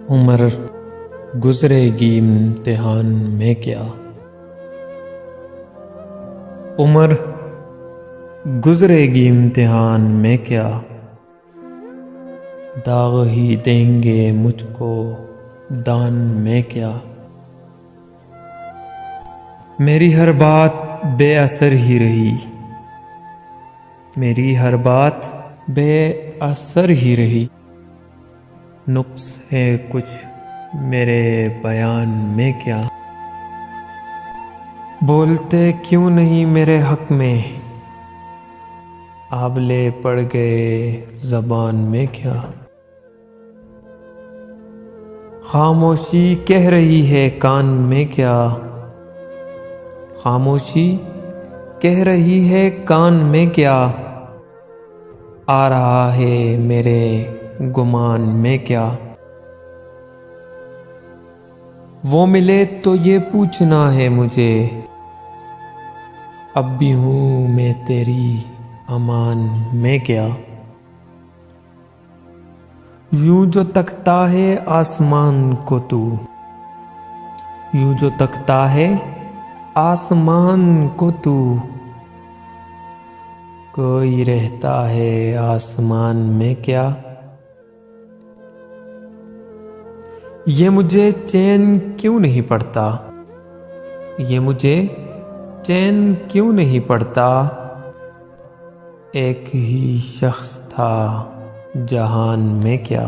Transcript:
उम्र गुजरेगी इम्तिहान में क्या। उम्र गुजरेगी इम्तिहान में क्या, दाग ही देंगे मुझको दान में क्या। मेरी हर बात बेअसर ही रही, मेरी हर बात बेअसर ही रही। नुक्स है कुछ मेरे बयान में क्या, बोलते क्यों नहीं मेरे हक में, आबले पड़ गए ज़बान में क्या। खामोशी कह रही है कान में क्या, खामोशी कह रही है कान में क्या, आ रहा है मेरे गुमान में क्या। वो मिले तो ये पूछना है मुझे, अब भी हूँ मैं तेरी अमान में क्या। यूं जो तकता है आसमान को तू, यूं जो तकता है आसमान को तू, कोई रहता है आसमान में क्या। ये मुझे चैन क्यों नहीं पड़ता, ये मुझे चैन क्यों नहीं पड़ता, एक ही शख्स था जहान में क्या।